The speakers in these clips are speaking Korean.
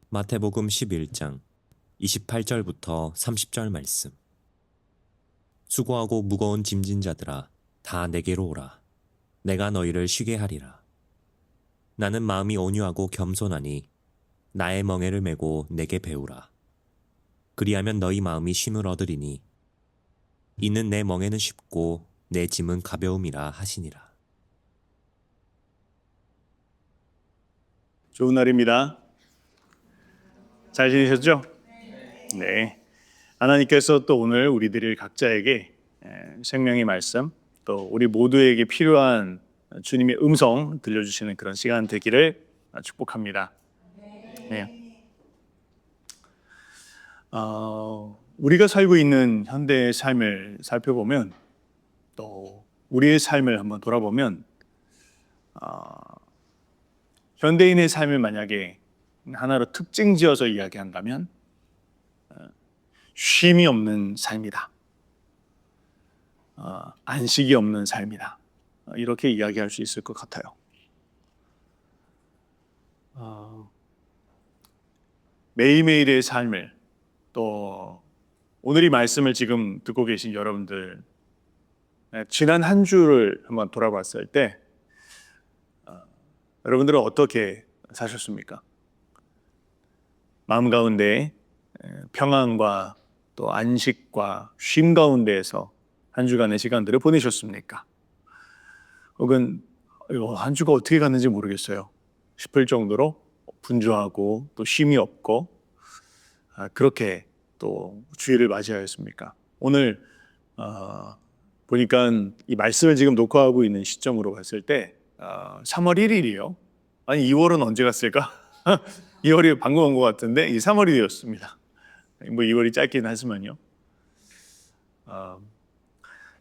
마태복음 11장 28절부터 30절 말씀. 수고하고 무거운 짐진 자들아 다 내게로 오라. 내가 너희를 쉬게 하리라. 나는 마음이 온유하고 겸손하니 나의 멍에를 메고 내게 배우라. 그리하면 너희 마음이 쉼을 얻으리니 이는 내 멍에는 쉽고 내 짐은 가벼움이라 하시니라. 좋은 날입니다. 잘 지내셨죠? 네. 하나님께서 또 오늘 우리들 각자에게 생명의 말씀, 또 우리 모두에게 필요한 주님의 음성 들려주시는 그런 시간 되기를 축복합니다. 네. 우리가 살고 있는 현대의 삶을 살펴보면, 또 우리의 삶을 한번 돌아보면, 현대인의 삶을 만약에 하나로 특징지어서 이야기한다면 쉼이 없는 삶이다. 안식이 없는 삶이다. 이렇게 이야기할 수 있을 것 같아요. 매일매일의 삶을, 또 오늘 이 말씀을 지금 듣고 계신 여러분들, 지난 한 주를 한번 돌아봤을 때 여러분들은 어떻게 사셨습니까? 마음 가운데 평안과 또 안식과 쉼 가운데에서 한 주간의 시간들을 보내셨습니까? 혹은 한 주가 어떻게 갔는지 모르겠어요 싶을 정도로 분주하고 또 쉼이 없고 그렇게 또 주일을 맞이하였습니까? 오늘 보니까 이 말씀을 지금 녹화하고 있는 시점으로 봤을 때 3월 1일이요. 아니 2월은 언제 갔을까? 2월이 방금 온 것 같은데 이 3월이 되었습니다. 뭐 2월이 짧긴 하지만요.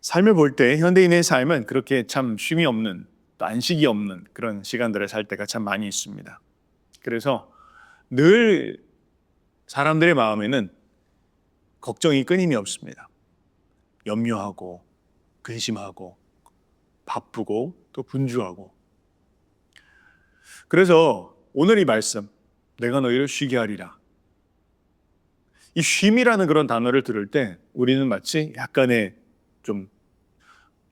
삶을 볼 때 현대인의 삶은 그렇게 참 쉼이 없는, 또 안식이 없는 그런 시간들을 살 때가 참 많이 있습니다. 그래서 늘 사람들의 마음에는 걱정이 끊임이 없습니다. 염려하고 근심하고 바쁘고 또 분주하고. 그래서 오늘 이 말씀, 내가 너희를 쉬게 하리라. 이 쉼이라는 그런 단어를 들을 때 우리는 마치 약간의 좀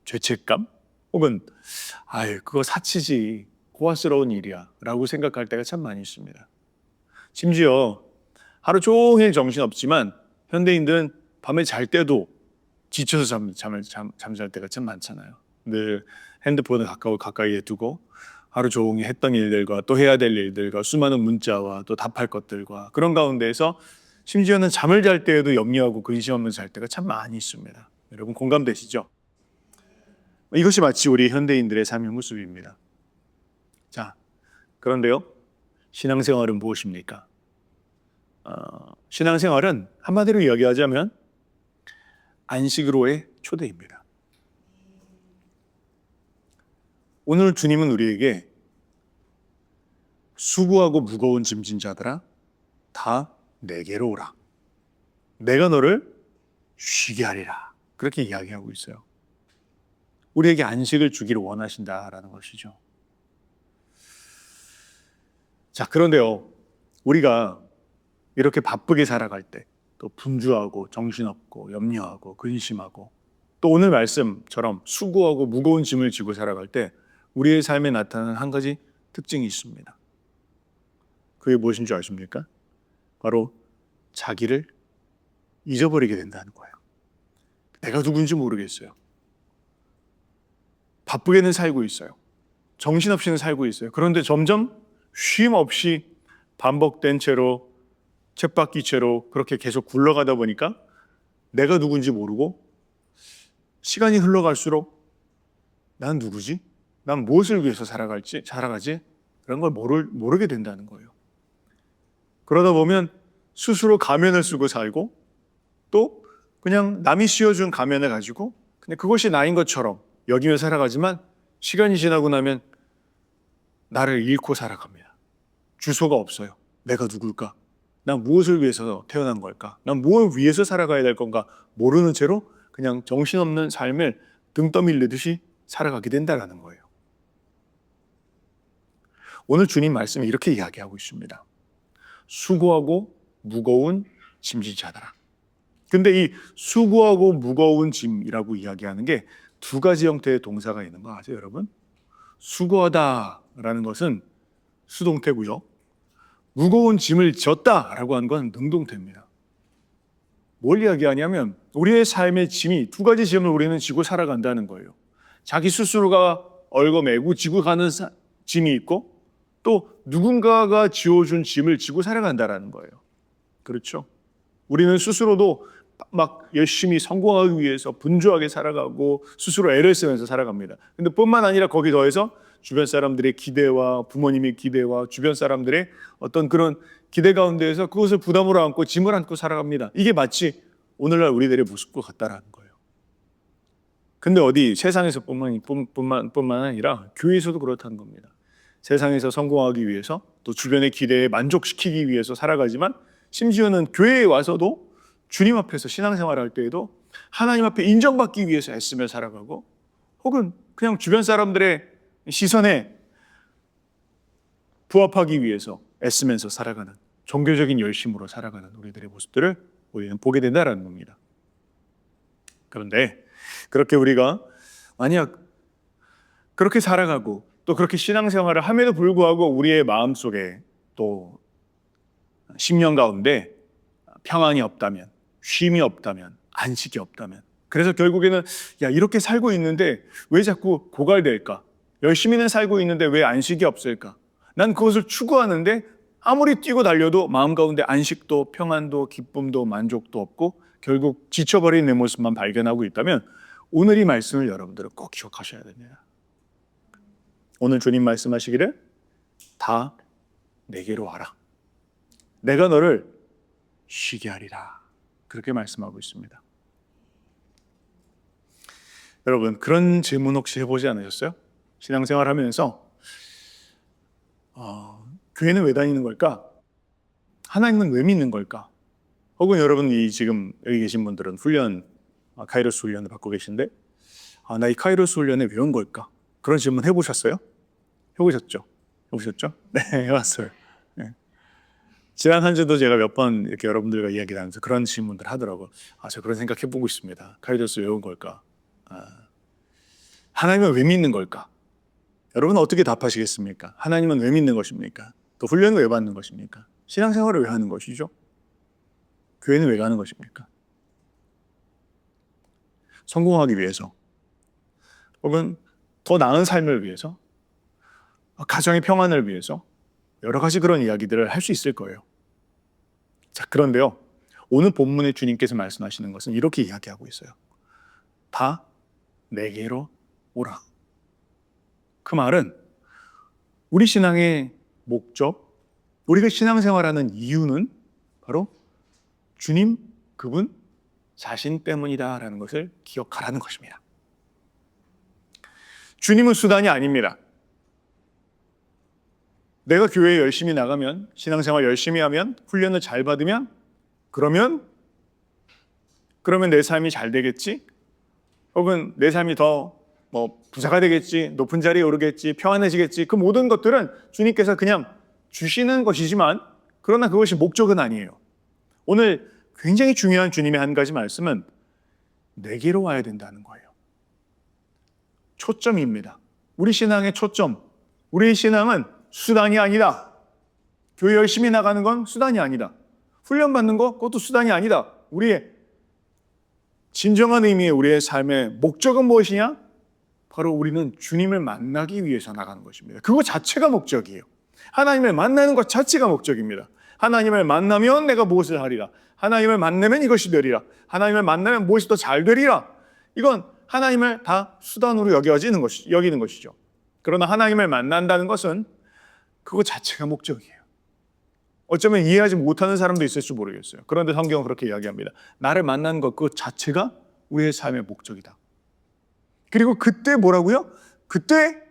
죄책감? 혹은 그거 사치지, 고아스러운 일이야 라고 생각할 때가 참 많이 있습니다. 심지어 하루 종일 정신없지만 현대인들은 밤에 잘 때도 지쳐서 잠잘 때가 참 많잖아요. 늘 핸드폰을 가까이에 두고 하루 종일 했던 일들과 또 해야 될 일들과 수많은 문자와 또 답할 것들과 그런 가운데에서 심지어는 잠을 잘 때에도 염려하고 근심하면서 잘 때가 참 많이 있습니다. 여러분 공감되시죠? 이것이 마치 우리 현대인들의 삶의 모습입니다. 자, 그런데요, 신앙생활은 무엇입니까? 신앙생활은 한마디로 이야기하자면 안식으로의 초대입니다. 오늘 주님은 우리에게 수고하고 무거운 짐진 자들아 다 내게로 오라. 내가 너를 쉬게 하리라. 그렇게 이야기하고 있어요. 우리에게 안식을 주기를 원하신다라는 것이죠. 자, 그런데요, 우리가 이렇게 바쁘게 살아갈 때, 또 분주하고 정신없고 염려하고 근심하고, 또 오늘 말씀처럼 수고하고 무거운 짐을 지고 살아갈 때 우리의 삶에 나타나는 한 가지 특징이 있습니다. 그게 무엇인 줄 아십니까? 바로 자기를 잊어버리게 된다는 거예요. 내가 누군지 모르겠어요. 바쁘게는 살고 있어요. 정신없이는 살고 있어요. 그런데 점점 쉼 없이 반복된 채로, 쳇바퀴 채로 그렇게 계속 굴러가다 보니까 내가 누군지 모르고 시간이 흘러갈수록 난 누구지? 난 무엇을 위해서 살아가지? 그런 걸 모르게 된다는 거예요. 그러다 보면 스스로 가면을 쓰고 살고, 또 그냥 남이 씌워준 가면을 가지고 그냥 그것이 나인 것처럼 여기며 살아가지만 시간이 지나고 나면 나를 잃고 살아갑니다. 주소가 없어요. 내가 누굴까? 난 무엇을 위해서 태어난 걸까? 난 무엇을 위해서 살아가야 될 건가? 모르는 채로 그냥 정신없는 삶을 등 떠밀리듯이 살아가게 된다는 거예요. 오늘 주님 말씀이 이렇게 이야기하고 있습니다. 수고하고 무거운 짐진자더라. 근데 이 수고하고 무거운 짐이라고 이야기하는 게 두 가지 형태의 동사가 있는 거 아세요, 여러분? 수고하다라는 것은 수동태고요. 무거운 짐을 졌다라고 하는 건 능동태입니다. 뭘 이야기하냐면 우리의 삶의 짐이 두 가지 짐을 우리는 지고 살아간다는 거예요. 자기 스스로가 얽어매고 지고 가는 짐이 있고 또 누군가가 지어준 짐을 지고 살아간다는 거예요. 그렇죠? 우리는 스스로도 막 열심히 성공하기 위해서 분주하게 살아가고 스스로 애를 쓰면서 살아갑니다. 근데 뿐만 아니라 거기 더해서 주변 사람들의 기대와 부모님의 기대와 주변 사람들의 어떤 그런 기대 가운데에서 그것을 부담으로 안고 짐을 안고 살아갑니다. 이게 마치 오늘날 우리들의 모습과 같다라는 거예요. 근데 어디 세상에서 뿐만 아니라 교회에서도 그렇다는 겁니다. 세상에서 성공하기 위해서 또 주변의 기대에 만족시키기 위해서 살아가지만 심지어는 교회에 와서도 주님 앞에서 신앙생활을 할 때에도 하나님 앞에 인정받기 위해서 애쓰며 살아가고 혹은 그냥 주변 사람들의 시선에 부합하기 위해서 애쓰면서 살아가는 종교적인 열심으로 살아가는 우리들의 모습들을 우리는 보게 된다는 겁니다. 그런데 그렇게 우리가 만약 그렇게 살아가고 또 그렇게 신앙생활을 함에도 불구하고 우리의 마음속에 또 심령 가운데 평안이 없다면, 쉼이 없다면, 안식이 없다면, 그래서 결국에는 야, 이렇게 살고 있는데 왜 자꾸 고갈될까? 열심히는 살고 있는데 왜 안식이 없을까? 난 그것을 추구하는데 아무리 뛰고 달려도 마음 가운데 안식도 평안도 기쁨도 만족도 없고 결국 지쳐버린 내 모습만 발견하고 있다면 오늘 이 말씀을 여러분들은 꼭 기억하셔야 됩니다. 오늘 주님 말씀하시기를 다 내게로 와라. 내가 너를 쉬게 하리라. 그렇게 말씀하고 있습니다. 여러분 그런 질문 혹시 해보지 않으셨어요? 신앙생활 하면서 교회는 왜 다니는 걸까? 하나님은 왜 믿는 걸까? 혹은 여러분이 지금 여기 계신 분들은 훈련, 카이로스 훈련을 받고 계신데 나 이 카이로스 훈련에 왜 온 걸까? 그런 질문 해보셨어요? 해보셨죠? 네, 해봤어요. 네. 지난 한 주도 제가 몇 번 이렇게 여러분들과 이야기 나누면서 그런 질문들 하더라고요. 저 그런 생각 해보고 있습니다. 카이로스 왜 온 걸까? 하나님은 왜 믿는 걸까? 여러분은 어떻게 답하시겠습니까? 하나님은 왜 믿는 것입니까? 또 훈련은 왜 받는 것입니까? 신앙생활을 왜 하는 것이죠? 교회는 왜 가는 것입니까? 성공하기 위해서 혹은 더 나은 삶을 위해서 가정의 평안을 위해서 여러 가지 그런 이야기들을 할 수 있을 거예요. 자, 그런데요. 오늘 본문에 주님께서 말씀하시는 것은 이렇게 이야기하고 있어요. 다 내게로 오라. 그 말은 우리 신앙의 목적, 우리가 신앙생활하는 이유는 바로 주님 그분 자신 때문이다라는 것을 기억하라는 것입니다. 주님은 수단이 아닙니다. 내가 교회에 열심히 나가면, 신앙생활 열심히 하면, 훈련을 잘 받으면 그러면 내 삶이 잘 되겠지? 혹은 내 삶이 더 부자가 되겠지, 높은 자리에 오르겠지, 평안해지겠지. 그 모든 것들은 주님께서 그냥 주시는 것이지만 그러나 그것이 목적은 아니에요. 오늘 굉장히 중요한 주님의 한 가지 말씀은 내게로 와야 된다는 거예요. 초점입니다. 우리 신앙의 초점, 우리의 신앙은 수단이 아니다. 교회 열심히 나가는 건 수단이 아니다. 훈련받는 거 그것도 수단이 아니다. 우리의 진정한 의미의 우리의 삶의 목적은 무엇이냐? 바로 우리는 주님을 만나기 위해서 나가는 것입니다. 그거 자체가 목적이에요. 하나님을 만나는 것 자체가 목적입니다. 하나님을 만나면 내가 무엇을 하리라. 하나님을 만나면 이것이 되리라. 하나님을 만나면 무엇이 더 잘 되리라. 이건 하나님을 다 수단으로 여기는 것이죠. 그러나 하나님을 만난다는 것은 그거 자체가 목적이에요. 어쩌면 이해하지 못하는 사람도 있을지 모르겠어요. 그런데 성경은 그렇게 이야기합니다. 나를 만나는 것 그 자체가 우리의 삶의 목적이다. 그리고 그때 뭐라고요? 그때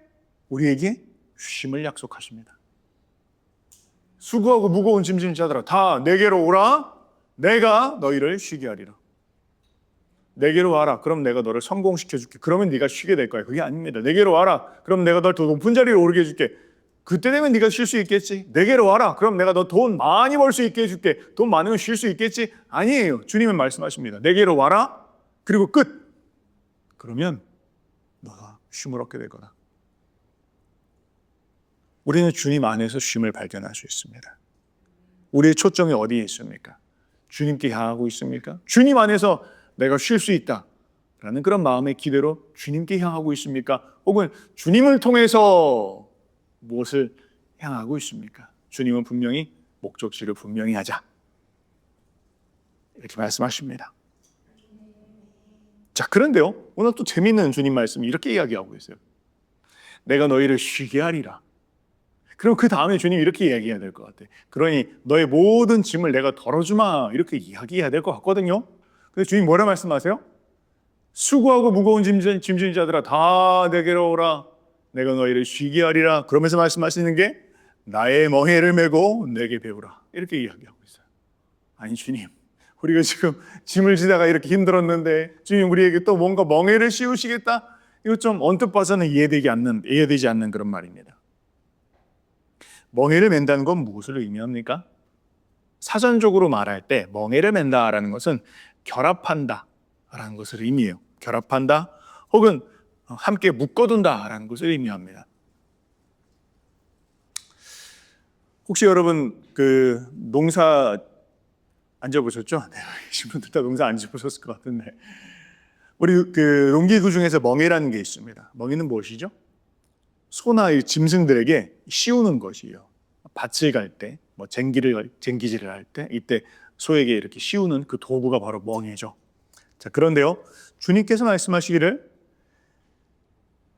우리에게 쉼을 약속하십니다. 수고하고 무거운 짐진 자들아 다 내게로 오라. 내가 너희를 쉬게 하리라. 내게로 와라. 그럼 내가 너를 성공시켜줄게. 그러면 네가 쉬게 될 거야. 그게 아닙니다. 내게로 와라. 그럼 내가 널 더 높은 자리에 오르게 해줄게. 그때 되면 네가 쉴 수 있겠지. 내게로 와라. 그럼 내가 너 돈 많이 벌 수 있게 해줄게. 돈 많으면 쉴 수 있겠지. 아니에요. 주님은 말씀하십니다. 내게로 와라. 그리고 끝. 그러면 너가 쉼을 얻게 될 거다. 우리는 주님 안에서 쉼을 발견할 수 있습니다. 우리의 초점이 어디에 있습니까? 주님께 향하고 있습니까? 주님 안에서 내가 쉴 수 있다 라는 그런 마음의 기대로 주님께 향하고 있습니까? 혹은 주님을 통해서 무엇을 향하고 있습니까? 주님은 분명히 목적지를 분명히 하자 이렇게 말씀하십니다. 자, 그런데요, 오늘 또 재미있는 주님 말씀이 이렇게 이야기하고 있어요. 내가 너희를 쉬게 하리라. 그럼 그 다음에 주님이 이렇게 이야기해야 될 것 같아. 그러니 너의 모든 짐을 내가 덜어주마 이렇게 이야기해야 될 것 같거든요. 근데 주님 뭐라 말씀하세요? 수고하고 무거운 짐진 자들아 다 내게로 오라. 내가 너희를 쉬게 하리라. 그러면서 말씀하시는 게 나의 멍에를 메고 내게 배우라. 이렇게 이야기하고 있어요. 아니 주님, 우리가 지금 짐을 지다가 이렇게 힘들었는데 주님 우리에게 또 뭔가 멍에를 씌우시겠다? 이거 좀 언뜻 봐서는 이해되지 않는 그런 말입니다. 멍에를 맨다는 건 무엇을 의미합니까? 사전적으로 말할 때 멍에를 맨다라는 것은 결합한다 라는 것을 의미해요. 결합한다 혹은 함께 묶어둔다 라는 것을 의미합니다. 혹시 여러분 그 농사 안 지어보셨죠? 네, 계신 분들 다 농사 안 지어보셨을 것 같은데 우리 그 농기구 중에서 멍에라는 게 있습니다. 멍에는 무엇이죠? 소나 이 짐승들에게 씌우는 것이에요. 밭을 갈 때, 뭐 쟁기질을 할 때 이때 소에게 이렇게 씌우는 그 도구가 바로 멍에죠. 자, 그런데요, 주님께서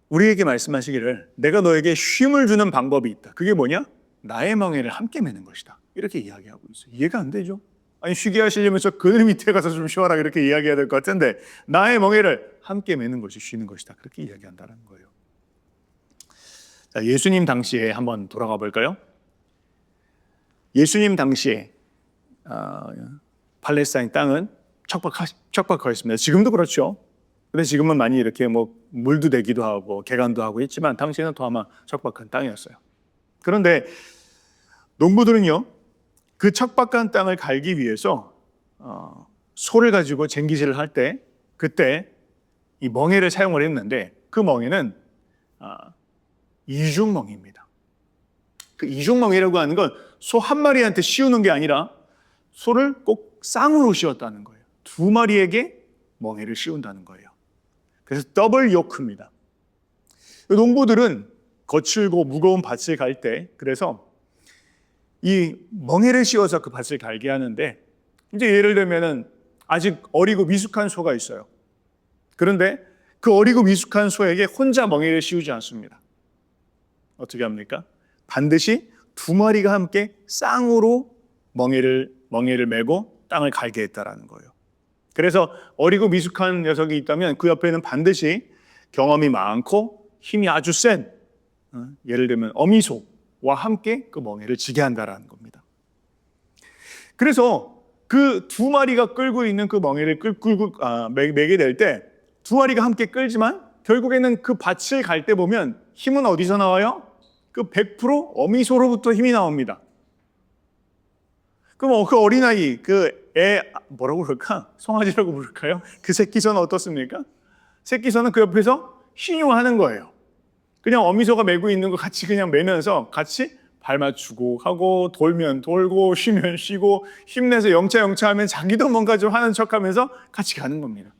우리에게 말씀하시기를 내가 너에게 쉼을 주는 방법이 있다. 그게 뭐냐? 나의 멍에를 함께 매는 것이다. 이렇게 이야기하고 있어요. 이해가 안 되죠? 아니 쉬게 하시려면서 그늘 밑에 가서 좀 쉬어라 이렇게 이야기해야 될 것 같은데 나의 멍에를 함께 매는 것이 쉬는 것이다. 그렇게 이야기한다는 거예요. 자, 예수님 당시에 한번 돌아가 볼까요? 예수님 당시에 팔레스타인 땅은 척박하였습니다. 지금도 그렇죠. 근데 지금은 많이 이렇게 뭐 물도 되기도 하고 개간도 하고 있지만 당시에는 더 아마 척박한 땅이었어요. 그런데 농부들은요, 그 척박한 땅을 갈기 위해서 소를 가지고 쟁기질을 할 때 그때 이 멍에를 사용을 했는데 그 멍에는 이중멍입니다. 그 이중멍이라고 하는 건 소 한 마리한테 씌우는 게 아니라 소를 꼭 쌍으로 씌웠다는 거예요. 두 마리에게 멍에를 씌운다는 거예요. 그래서 더블 요크입니다. 농부들은 거칠고 무거운 밭을 갈 때 그래서 이 멍에를 씌워서 그 밭을 갈게 하는데 이제 예를 들면은 아직 어리고 미숙한 소가 있어요. 그런데 그 어리고 미숙한 소에게 혼자 멍에를 씌우지 않습니다. 어떻게 합니까? 반드시 두 마리가 함께 쌍으로 멍에를 메고 땅을 갈게 했다라는 거예요. 그래서 어리고 미숙한 녀석이 있다면 그 옆에는 반드시 경험이 많고 힘이 아주 센 예를 들면 어미소와 함께 그 멍에를 지게 한다라는 겁니다. 그래서 그 두 마리가 끌고 있는 그 멍에를 매게 될 때 두 마리가 함께 끌지만 결국에는 그 밭을 갈 때 보면 힘은 어디서 나와요? 그 100% 어미소로부터 힘이 나옵니다. 그럼 그 어린아이, 그 애, 뭐라고 그럴까? 송아지라고 부를까요? 그 새끼소는 어떻습니까? 새끼소는 그 옆에서 신용하는 거예요. 그냥 어미소가 메고 있는 거 같이 그냥 매면서 같이 발 맞추고 하고 돌면 돌고 쉬면 쉬고 힘내서 영차 하면 자기도 뭔가 좀 하는 척하면서 같이 가는 겁니다.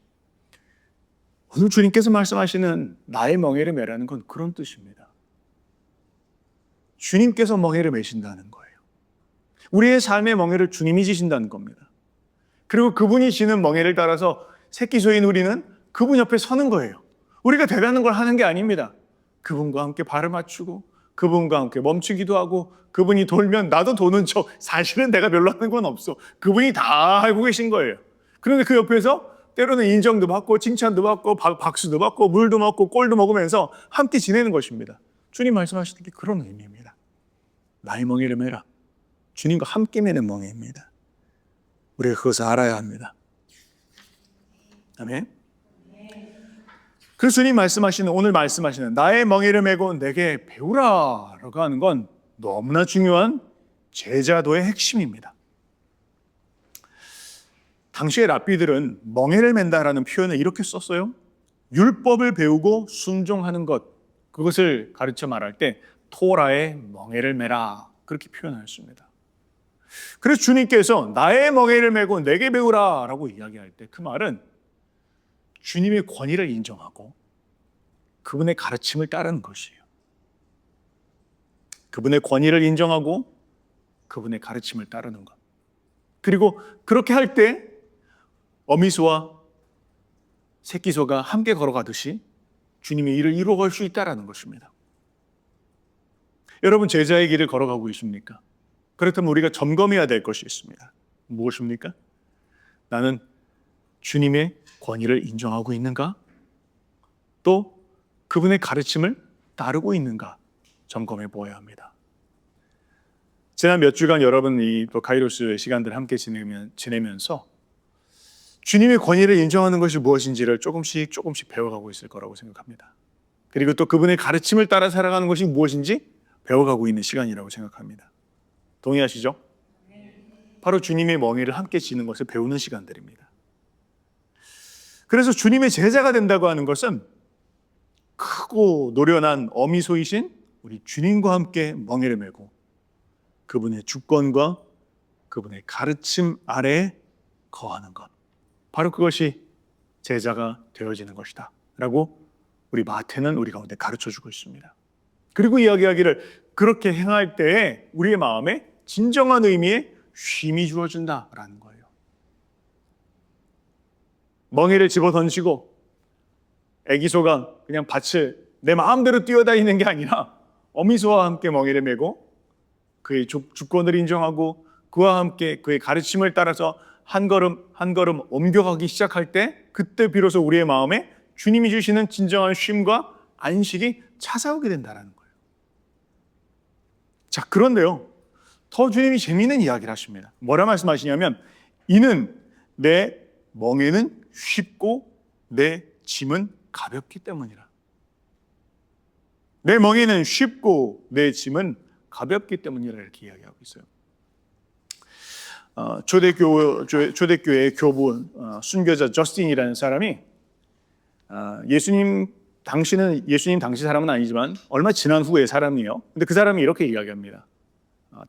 오늘 주님께서 말씀하시는 나의 멍에를 매라는 건 그런 뜻입니다. 주님께서 멍에를 매신다는 거예요. 우리의 삶의 멍에를 주님이 지신다는 겁니다. 그리고 그분이 지는 멍에를 따라서 새끼소인 우리는 그분 옆에 서는 거예요. 우리가 대단한 걸 하는 게 아닙니다. 그분과 함께 발을 맞추고 그분과 함께 멈추기도 하고 그분이 돌면 나도 도는 척 사실은 내가 별로 하는 건 없어. 그분이 다 알고 계신 거예요. 그런데 그 옆에서 때로는 인정도 받고 칭찬도 받고 박수도 받고 물도 먹고 꼴도 먹으면서 함께 지내는 것입니다. 주님 말씀하시는 게 그런 의미입니다. 나의 멍에를 매라. 주님과 함께 매는 멍에입니다. 우리가 그것을 알아야 합니다. 아멘. 그래서 주님 말씀하시는, 오늘 말씀하시는 나의 멍에를 메고 내게 배우라 라고 하는 건 너무나 중요한 제자도의 핵심입니다. 당시의 랍비들은 멍에를 맨다라는 표현을 이렇게 썼어요. 율법을 배우고 순종하는 것, 그것을 가르쳐 말할 때 토라의 멍에를 메라, 그렇게 표현하였습니다. 그래서 주님께서 나의 멍에를 메고 내게 배우라 라고 이야기할 때 그 말은 주님의 권위를 인정하고 그분의 가르침을 따르는 것이에요. 그분의 권위를 인정하고 그분의 가르침을 따르는 것. 그리고 그렇게 할 때 어미소와 새끼소가 함께 걸어가듯이 주님의 일을 이루어갈 수 있다는 것입니다. 여러분, 제자의 길을 걸어가고 있습니까? 그렇다면 우리가 점검해야 될 것이 있습니다. 무엇입니까? 나는 주님의 권위를 인정하고 있는가? 또 그분의 가르침을 따르고 있는가? 점검해 보아야 합니다. 지난 몇 주간 여러분이 또 카이로스의 시간들을 함께 지내면서 주님의 권위를 인정하는 것이 무엇인지를 조금씩 배워가고 있을 거라고 생각합니다. 그리고 또 그분의 가르침을 따라 살아가는 것이 무엇인지 배워가고 있는 시간이라고 생각합니다. 동의하시죠? 바로 주님의 멍에를 함께 지는 것을 배우는 시간들입니다. 그래서 주님의 제자가 된다고 하는 것은 크고 노련한 어미소이신 우리 주님과 함께 멍에를 메고 그분의 주권과 그분의 가르침 아래에 거하는 것, 바로 그것이 제자가 되어지는 것이다 라고 우리 마태는 우리 가운데 가르쳐주고 있습니다. 그리고 이야기하기를 그렇게 행할 때에 우리의 마음에 진정한 의미의 쉼이 주어진다라는 거예요. 멍에를 집어던지고 애기소가 그냥 밭을 내 마음대로 뛰어다니는 게 아니라 어미소와 함께 멍에를 메고 그의 주권을 인정하고 그와 함께 그의 가르침을 따라서 한 걸음 한 걸음 옮겨가기 시작할 때 그때 비로소 우리의 마음에 주님이 주시는 진정한 쉼과 안식이 찾아오게 된다는 거예요. 자, 그런데요, 더 주님이 재미있는 이야기를 하십니다. 뭐라 말씀하시냐면 이는 내 멍에는 쉽고 내 짐은 가볍기 때문이라. 내 멍에는 쉽고 내 짐은 가볍기 때문이라 이렇게 이야기하고 있어요. 초대교회의 교부 순교자 저스틴이라는 사람이 예수님 당시 사람은 아니지만 얼마 지난 후의 사람이에요. 근데 그 사람이 이렇게 이야기합니다.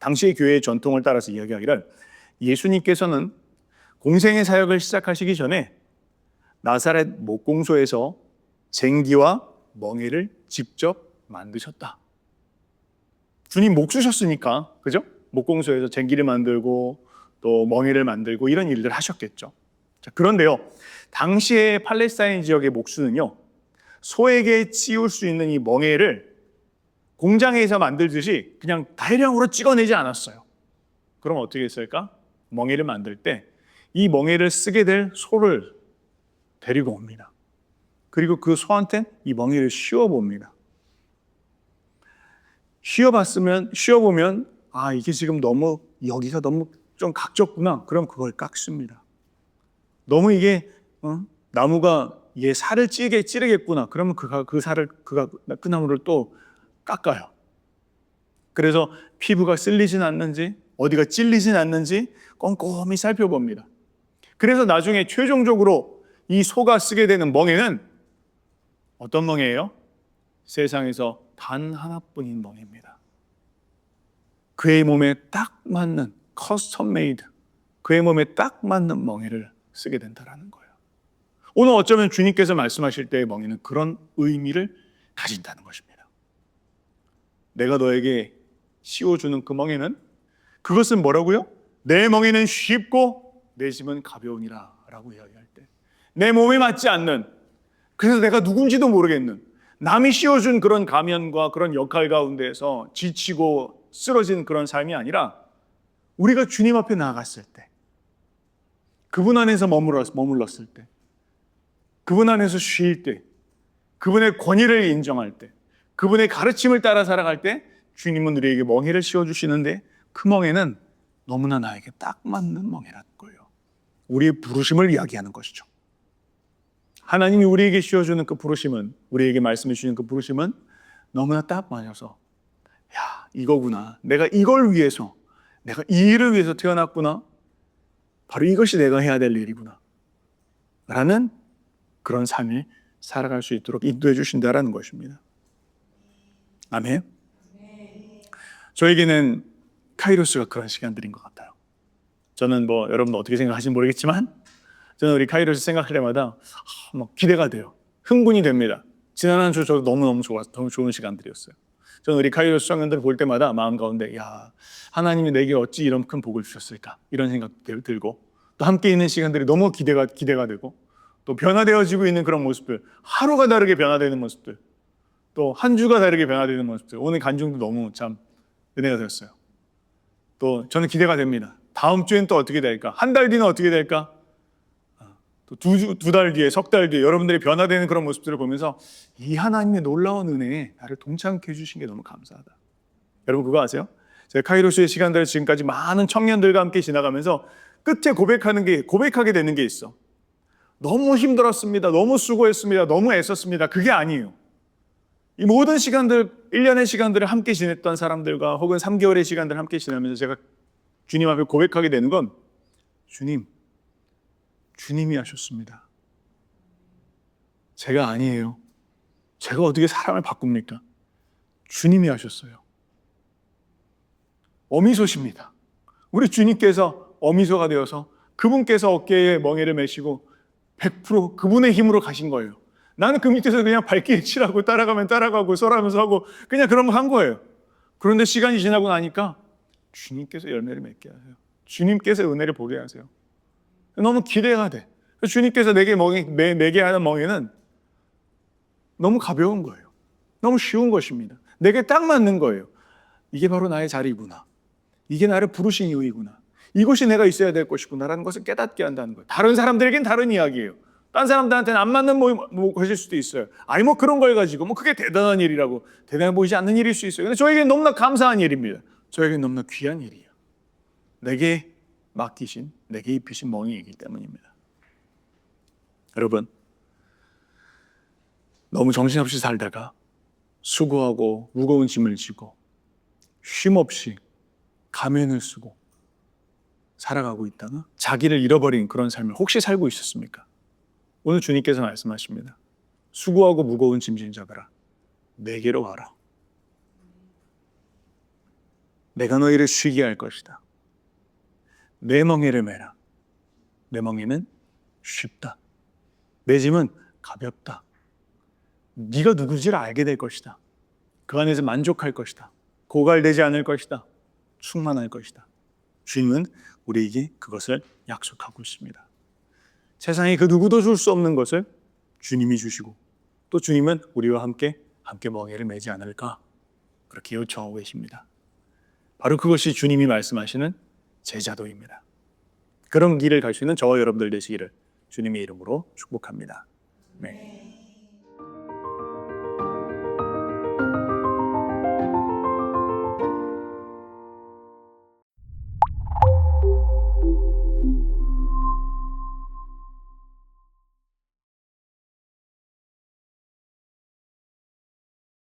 당시의 교회의 전통을 따라서 이야기하기를 예수님께서는 공생의 사역을 시작하시기 전에 나사렛 목공소에서 쟁기와 멍에를 직접 만드셨다. 주님 목 쓰셨으니까, 그죠? 목공소에서 쟁기를 만들고 또 멍에를 만들고 이런 일들을 하셨겠죠. 자, 그런데요, 당시의 팔레스타인 지역의 목수는요, 소에게 씌울 수 있는 이 멍에를 공장에서 만들듯이 그냥 다이량으로 찍어내지 않았어요. 그럼 어떻게 했을까? 멍에를 만들 때 이 멍에를 쓰게 될 소를 데리고 옵니다. 그리고 그 소한테 이 멍에를 씌워봅니다. 씌워보면 이게 지금 여기가 너무 좀 각졌구나. 그럼 그걸 깎습니다. 너무 이게 나무가 얘 살을 찌르겠구나. 그러면 그 나무를 또 깎아요. 그래서 피부가 쓸리진 않는지, 어디가 찔리진 않는지 꼼꼼히 살펴봅니다. 그래서 나중에 최종적으로 이 소가 쓰게 되는 멍에는 어떤 멍에예요? 세상에서 단 하나뿐인 멍에입니다. 그의 몸에 딱 맞는 커스텀 메이드, 그의 몸에 딱 맞는 멍에를 쓰게 된다는 거예요. 오늘 어쩌면 주님께서 말씀하실 때의 멍에는 그런 의미를 가진다는 것입니다. 내가 너에게 씌워주는 그 멍에는, 그것은 뭐라고요? 내 멍에는 쉽고 내 짐은 가벼우니라 라고 이야기할 때, 내 몸에 맞지 않는, 그래서 내가 누군지도 모르겠는, 남이 씌워준 그런 가면과 그런 역할 가운데에서 지치고 쓰러진 그런 삶이 아니라 우리가 주님 앞에 나아갔을 때, 그분 안에서 머물렀을 때, 그분 안에서 쉴 때, 그분의 권위를 인정할 때, 그분의 가르침을 따라 살아갈 때 주님은 우리에게 멍에를 씌워주시는데 그 멍에는 너무나 나에게 딱 맞는 멍에라는 거예요. 우리의 부르심을 이야기하는 것이죠. 하나님이 우리에게 씌워주는 그 부르심은, 우리에게 말씀해 주시는 그 부르심은 너무나 딱 맞아서, 야, 이거구나. 내가 이걸 위해서, 내가 이 일을 위해서 태어났구나. 바로 이것이 내가 해야 될 일이구나. 라는 그런 삶을 살아갈 수 있도록 인도해 주신다라는 것입니다. 아멘. 저에게는 카이로스가 그런 시간들인 것 같아요. 저는 뭐 여러분 어떻게 생각하시는지 모르겠지만 저는 우리 카이로스 생각할 때마다 막 기대가 돼요. 흥분이 됩니다. 지난 한 주 저도 너무 좋은 시간들이었어요. 저는 우리 카이로스 청년들을 볼 때마다 마음 가운데 야, 하나님이 내게 어찌 이런 큰 복을 주셨을까 이런 생각 들고, 또 함께 있는 시간들이 너무 기대가 되고, 또 변화되어지고 있는 그런 모습들, 하루가 다르게 변화되는 모습들, 또 한 주가 다르게 변화되는 모습들, 오늘 간증도 너무 참 은혜가 되었어요. 또 저는 기대가 됩니다. 다음 주엔 또 어떻게 될까? 한 달 뒤는 어떻게 될까? 또 두 달 뒤에, 석 달 뒤에 여러분들이 변화되는 그런 모습들을 보면서 이 하나님의 놀라운 은혜에 나를 동참케 해주신 게 너무 감사하다. 여러분 그거 아세요? 제가 카이로스의 시간들을 지금까지 많은 청년들과 함께 지나가면서 끝에 고백하게 되는 게 있어. 너무 힘들었습니다. 너무 수고했습니다. 너무 애썼습니다. 그게 아니에요. 이 모든 시간들, 1년의 시간들을 함께 지냈던 사람들과 혹은 3개월의 시간들을 함께 지내면서 제가 주님 앞에 고백하게 되는 건, 주님이 하셨습니다. 제가 아니에요. 제가 어떻게 사람을 바꿉니까? 주님이 하셨어요. 어미소십니다. 우리 주님께서 어미소가 되어서 그분께서 어깨에 멍에를 메시고 100% 그분의 힘으로 가신 거예요. 나는 그 밑에서 그냥 발길 치라고 따라가면 따라가고 쏘라면서 하고 그냥 그런 거 한 거예요. 그런데 시간이 지나고 나니까 주님께서 열매를 맺게 하세요. 주님께서 은혜를 보게 하세요. 너무 기대가 돼. 주님께서 내게 매게 하는 멍에는 너무 가벼운 거예요. 너무 쉬운 것입니다. 내게 딱 맞는 거예요. 이게 바로 나의 자리구나. 이게 나를 부르신 이유이구나. 이곳이 내가 있어야 될 것이구나라는 것을 깨닫게 한다는 거예요. 다른 사람들에겐 다른 이야기예요. 다른 사람들한테는 안 맞는 것일 수도 있어요. 아니 뭐 그런 걸 가지고 뭐 그게 대단한 일이라고, 대단해 보이지 않는 일일 수 있어요. 근데 저에게는 너무나 감사한 일입니다. 저에게는 너무나 귀한 일이에요. 내게 맡기신, 내게 입히신 멍이이기 때문입니다. 여러분, 너무 정신없이 살다가 수고하고 무거운 짐을 지고 쉼없이 가면을 쓰고 살아가고 있다가 자기를 잃어버린 그런 삶을 혹시 살고 있었습니까? 오늘 주님께서 말씀하십니다. 수고하고 무거운 짐진 자들아, 내게로 와라. 내가 너희를 쉬게 할 것이다. 내 멍에를 메라. 내 멍에는 쉽다. 내 짐은 가볍다. 네가 누구지를 알게 될 것이다. 그 안에서 만족할 것이다. 고갈되지 않을 것이다. 충만할 것이다. 주님은 우리에게 그것을 약속하고 있습니다. 세상에 그 누구도 줄 수 없는 것을 주님이 주시고, 또 주님은 우리와 함께 멍에를 매지 않을까 그렇게 요청하고 계십니다. 바로 그것이 주님이 말씀하시는 제자도입니다. 그런 길을 갈 수 있는 저와 여러분들 되시기를 주님의 이름으로 축복합니다. 네.